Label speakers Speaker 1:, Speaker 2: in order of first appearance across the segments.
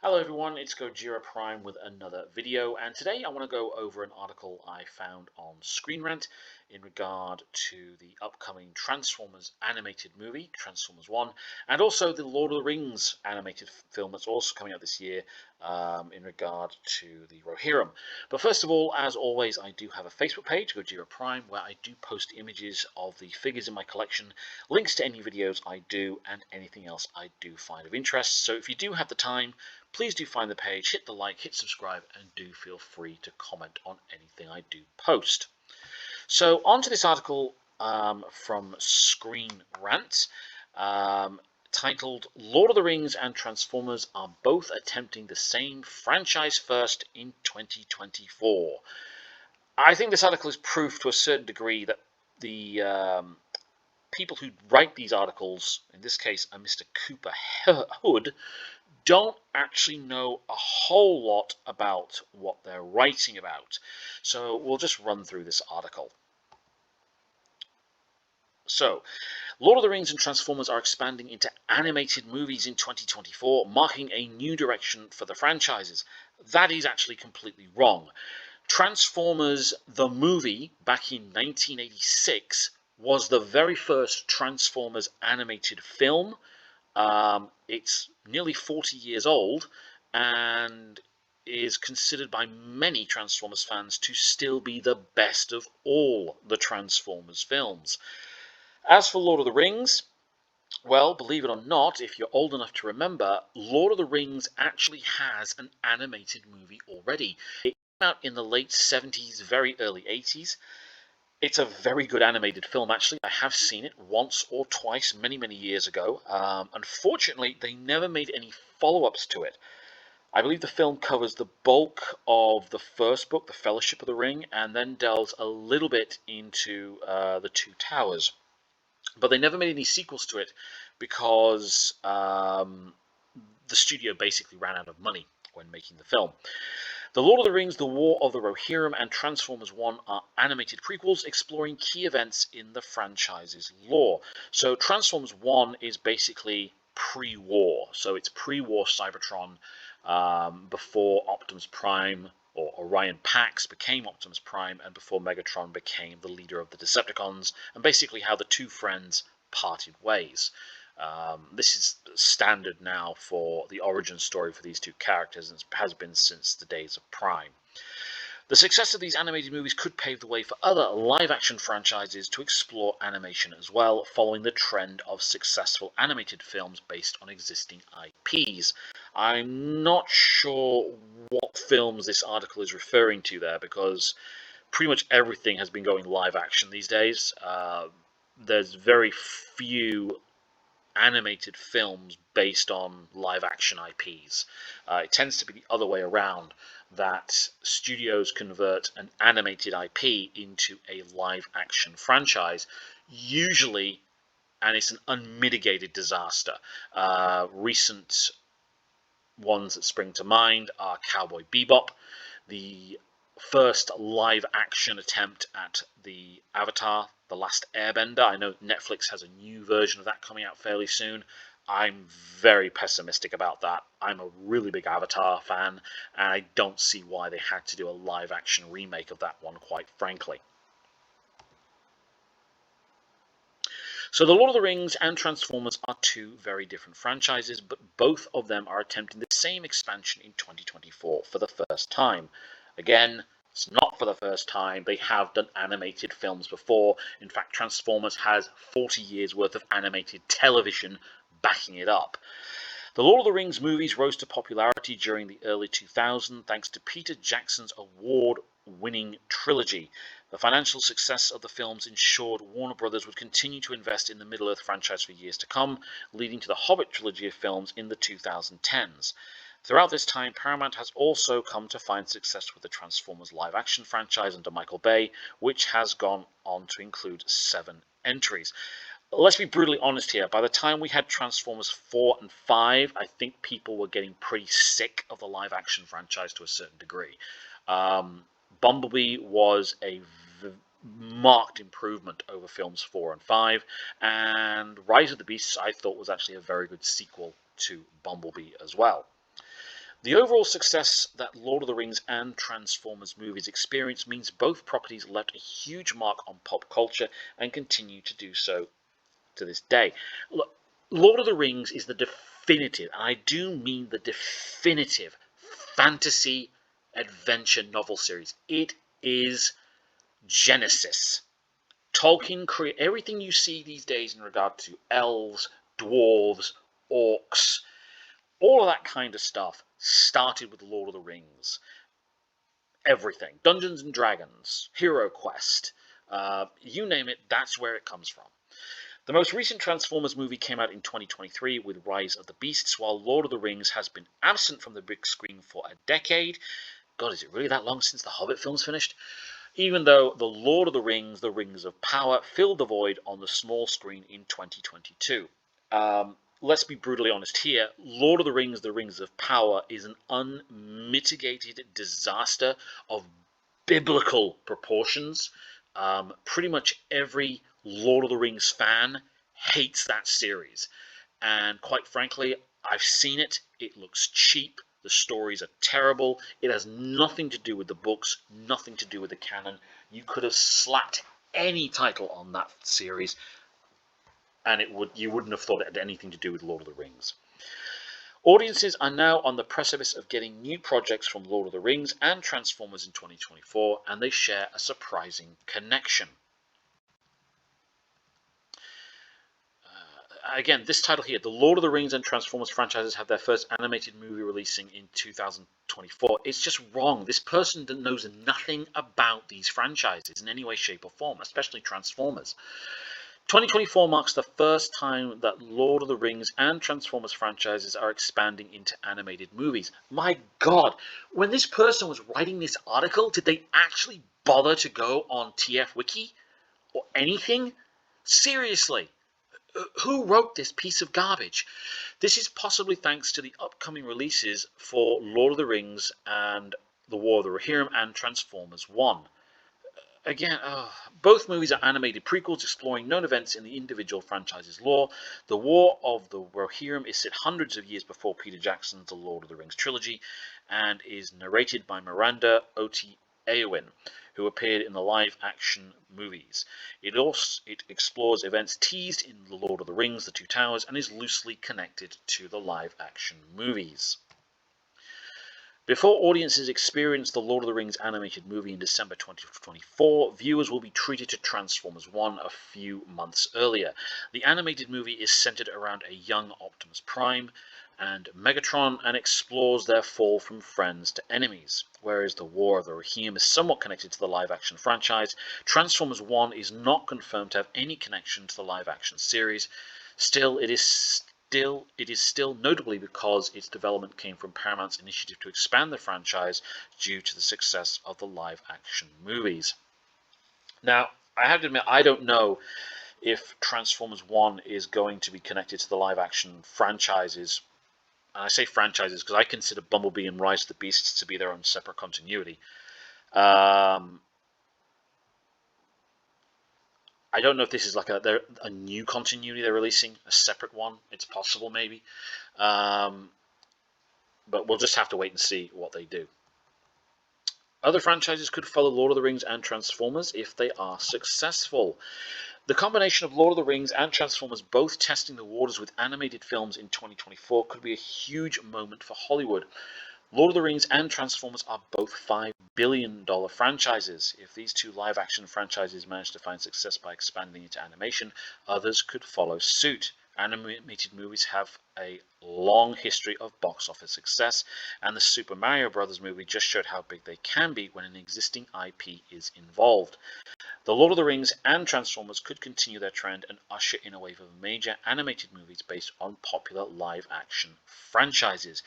Speaker 1: Hello everyone, it's Gojira Prime with another video, and today I want to go over an article I found on Screen Rant in regard to the upcoming Transformers animated movie, Transformers 1, and also the Lord of the Rings animated film that's also coming out this year in regard to the Rohirrim. But first of all, as always, I do have a Facebook page, Gojira Prime, where I do post images of the figures in my collection, links to any videos I do, and anything else I do find of interest. So if you do have the time, please do find the page, hit the like, hit subscribe, and do feel free to comment on anything I do post. So on to this article from Screen Rant, titled Lord of the Rings and Transformers are both attempting the same franchise first in 2024. I think this article is proof to a certain degree that the people who write these articles, in this case a Mr. Cooper Hood, don't actually know a whole lot about what they're writing about. So we'll just run through this article. So, Lord of the Rings and Transformers are expanding into animated movies in 2024, marking a new direction for the franchises. That is actually completely wrong. Transformers the movie back in 1986 was the very first Transformers animated film. It's nearly 40 years old and is considered by many Transformers fans to still be the best of all the Transformers films. As for Lord of the Rings, well, believe it or not, if you're old enough to remember, Lord of the Rings actually has an animated movie already. It came out in the late 70s, very early 80s. It's a very good animated film, actually. I have seen it once or twice many years ago. Unfortunately, they never made any follow-ups to it. I believe the film covers the bulk of the first book, The Fellowship of the Ring, and then delves a little bit into The Two Towers. But they never made any sequels to it because the studio basically ran out of money when making the film. The Lord of the Rings, The War of the Rohirrim, and Transformers 1 are animated prequels exploring key events in the franchise's lore. So Transformers 1 is basically pre-war. So it's pre-war Cybertron, before Optimus Prime or Orion Pax became Optimus Prime, and before Megatron became the leader of the Decepticons, and basically how the two friends parted ways. This is standard now for the origin story for these two characters, and has been since the days of Prime. The success of these animated movies could pave the way for other live-action franchises to explore animation as well, following the trend of successful animated films based on existing IPs. I'm not sure what films this article is referring to there, because pretty much everything has been going live-action these days. There's very few animated films based on live action IPs. It tends to be the other way around, that studios convert an animated IP into a live action franchise, usually, and it's an unmitigated disaster. Recent ones that spring to mind are Cowboy Bebop, the first live action attempt at the Avatar, The Last Airbender. I know Netflix has a new version of that coming out fairly soon. I'm very pessimistic about that. I'm a really big Avatar fan, and I don't see why they had to do a live action remake of that one, quite frankly. So The Lord of the Rings and Transformers are two very different franchises, but both of them are attempting the same expansion in 2024 for the first time. Again, it's not for the first time. They have done animated films before. In fact, Transformers has 40 years worth of animated television backing it up. The Lord of the Rings movies rose to popularity during the early 2000s thanks to Peter Jackson's award-winning trilogy. The financial success of the films ensured Warner Brothers would continue to invest in the Middle-earth franchise for years to come, leading to the Hobbit trilogy of films in the 2010s. Throughout this time, Paramount has also come to find success with the Transformers live-action franchise under Michael Bay, which has gone on to include 7 entries. Let's be brutally honest here. By the time we had Transformers 4 and 5, I think people were getting pretty sick of the live-action franchise to a certain degree. Bumblebee was a marked improvement over films 4 and 5, and Rise of the Beasts I thought was actually a very good sequel to Bumblebee as well. The overall success that Lord of the Rings and Transformers movies experienced means both properties left a huge mark on pop culture and continue to do so to this day. Look, Lord of the Rings is the definitive, and I do mean the definitive, fantasy adventure novel series. It is Genesis. Tolkien created everything you see these days in regard to elves, dwarves, orcs, all of that kind of stuff started with Lord of the Rings. Everything. Dungeons and Dragons, Hero Quest, you name it, that's where it comes from. The most recent Transformers movie came out in 2023 with Rise of the Beasts, while Lord of the Rings has been absent from the big screen for a decade. God, is it really that long since the Hobbit films finished? Even though The Lord of the Rings of Power, filled the void on the small screen in 2022. Let's be brutally honest here. Lord of the Rings of Power is an unmitigated disaster of biblical proportions. Pretty much every Lord of the Rings fan hates that series. And quite frankly, I've seen it. It looks cheap. The stories are terrible. It has nothing to do with the books, nothing to do with the canon. You could have slapped any title on that series, and you wouldn't have thought it had anything to do with Lord of the Rings. Audiences are now on the precipice of getting new projects from Lord of the Rings and Transformers in 2024, and they share a surprising connection. Again, this title here, the Lord of the Rings and Transformers franchises have their first animated movie releasing in 2024. It's just wrong. This person knows nothing about these franchises in any way, shape, or form, especially Transformers. 2024 marks the first time that Lord of the Rings and Transformers franchises are expanding into animated movies. My God, when this person was writing this article, did they actually bother to go on TF Wiki or anything? Seriously. Who wrote this piece of garbage? This is possibly thanks to the upcoming releases for Lord of the Rings and The War of the Rohirrim and Transformers 1. Again, both movies are animated prequels exploring known events in the individual franchise's lore. The War of the Rohirrim is set hundreds of years before Peter Jackson's The Lord of the Rings trilogy and is narrated by Miranda Oti Eowyn, who appeared in the live-action movies. It explores events teased in The Lord of the Rings, The Two Towers, and is loosely connected to the live-action movies. Before audiences experience the Lord of the Rings animated movie in December 2024, viewers will be treated to Transformers 1 a few months earlier. The animated movie is centered around a young Optimus Prime and Megatron and explores their fall from friends to enemies. Whereas The War of the Rohirrim is somewhat connected to the live-action franchise, Transformers 1 is not confirmed to have any connection to the live-action series. Still, it is still notably because its development came from Paramount's initiative to expand the franchise due to the success of the live-action movies. Now, I have to admit, I don't know if Transformers 1 is going to be connected to the live-action franchises. And I say franchises because I consider Bumblebee and Rise of the Beasts to be their own separate continuity. I don't know if this is like a new continuity they're releasing, a separate one. It's possible, maybe. But we'll just have to wait and see what they do. Other franchises could follow Lord of the Rings and Transformers if they are successful. The combination of Lord of the Rings and Transformers both testing the waters with animated films in 2024 could be a huge moment for Hollywood. Lord of the Rings and Transformers are both $5 billion franchises. If these two live-action franchises manage to find success by expanding into animation, others could follow suit. Animated movies have a long history of box office success, and the Super Mario Bros. Movie just showed how big they can be when an existing IP is involved. The Lord of the Rings and Transformers could continue their trend and usher in a wave of major animated movies based on popular live-action franchises.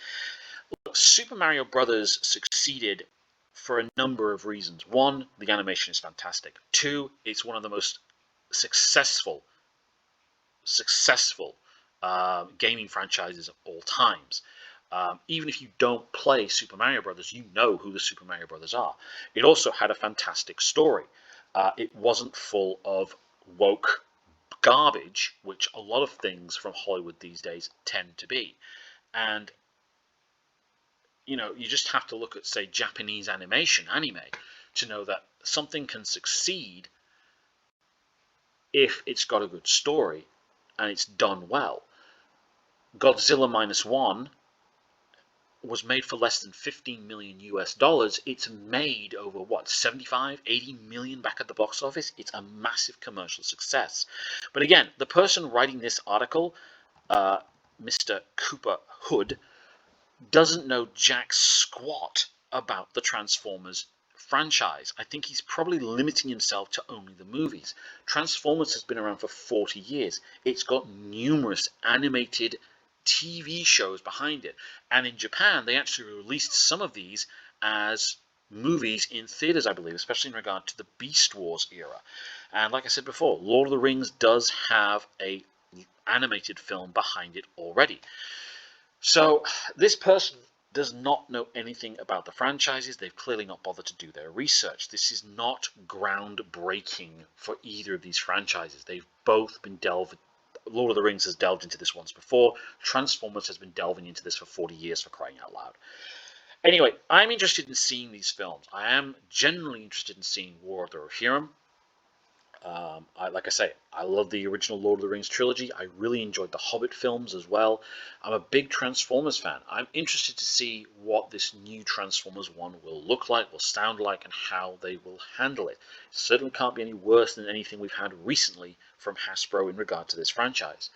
Speaker 1: Super Mario Brothers succeeded for a number of reasons. One, the animation is fantastic. Two, it's one of the most successful gaming franchises of all times. Even if you don't play Super Mario Brothers, you know who the Super Mario Brothers are. It also had a fantastic story. It wasn't full of woke garbage, which a lot of things from Hollywood these days tend to be. And you know, you just have to look at, say, Japanese animation, anime, to know that something can succeed if it's got a good story and it's done well. Godzilla Minus One was made for less than 15 million US dollars. It's made over what, 75, 80 million back at the box office. It's a massive commercial success. But again, the person writing this article, Mr. Cooper Hood, doesn't know jack squat about the Transformers franchise. I think he's probably limiting himself to only the movies. Transformers has been around for 40 years. It's got numerous animated TV shows behind it. And in Japan, they actually released some of these as movies in theaters, I believe, especially in regard to the Beast Wars era. And like I said before, Lord of the Rings does have a animated film behind it already. So this person does not know anything about the franchises. They've clearly not bothered to do their research. This is not groundbreaking for either of these franchises. They've both been Lord of the Rings has delved into this once before. Transformers has been delving into this for 40 years, for crying out loud. Anyway, I'm interested in seeing these films. I am genuinely interested in seeing War of the Rohirrim. Like I say, I love the original Lord of the Rings trilogy. I really enjoyed the Hobbit films as well. I'm a big Transformers fan. I'm interested to see what this new Transformers 1 will look like, will sound like, and how they will handle it. It certainly can't be any worse than anything we've had recently from Hasbro in regard to this franchise.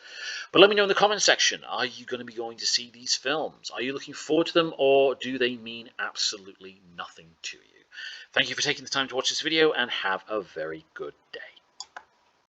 Speaker 1: But let me know in the comment section, are you going to be going to see these films? Are you looking forward to them, or do they mean absolutely nothing to you? Thank you for taking the time to watch this video, and have a very good day.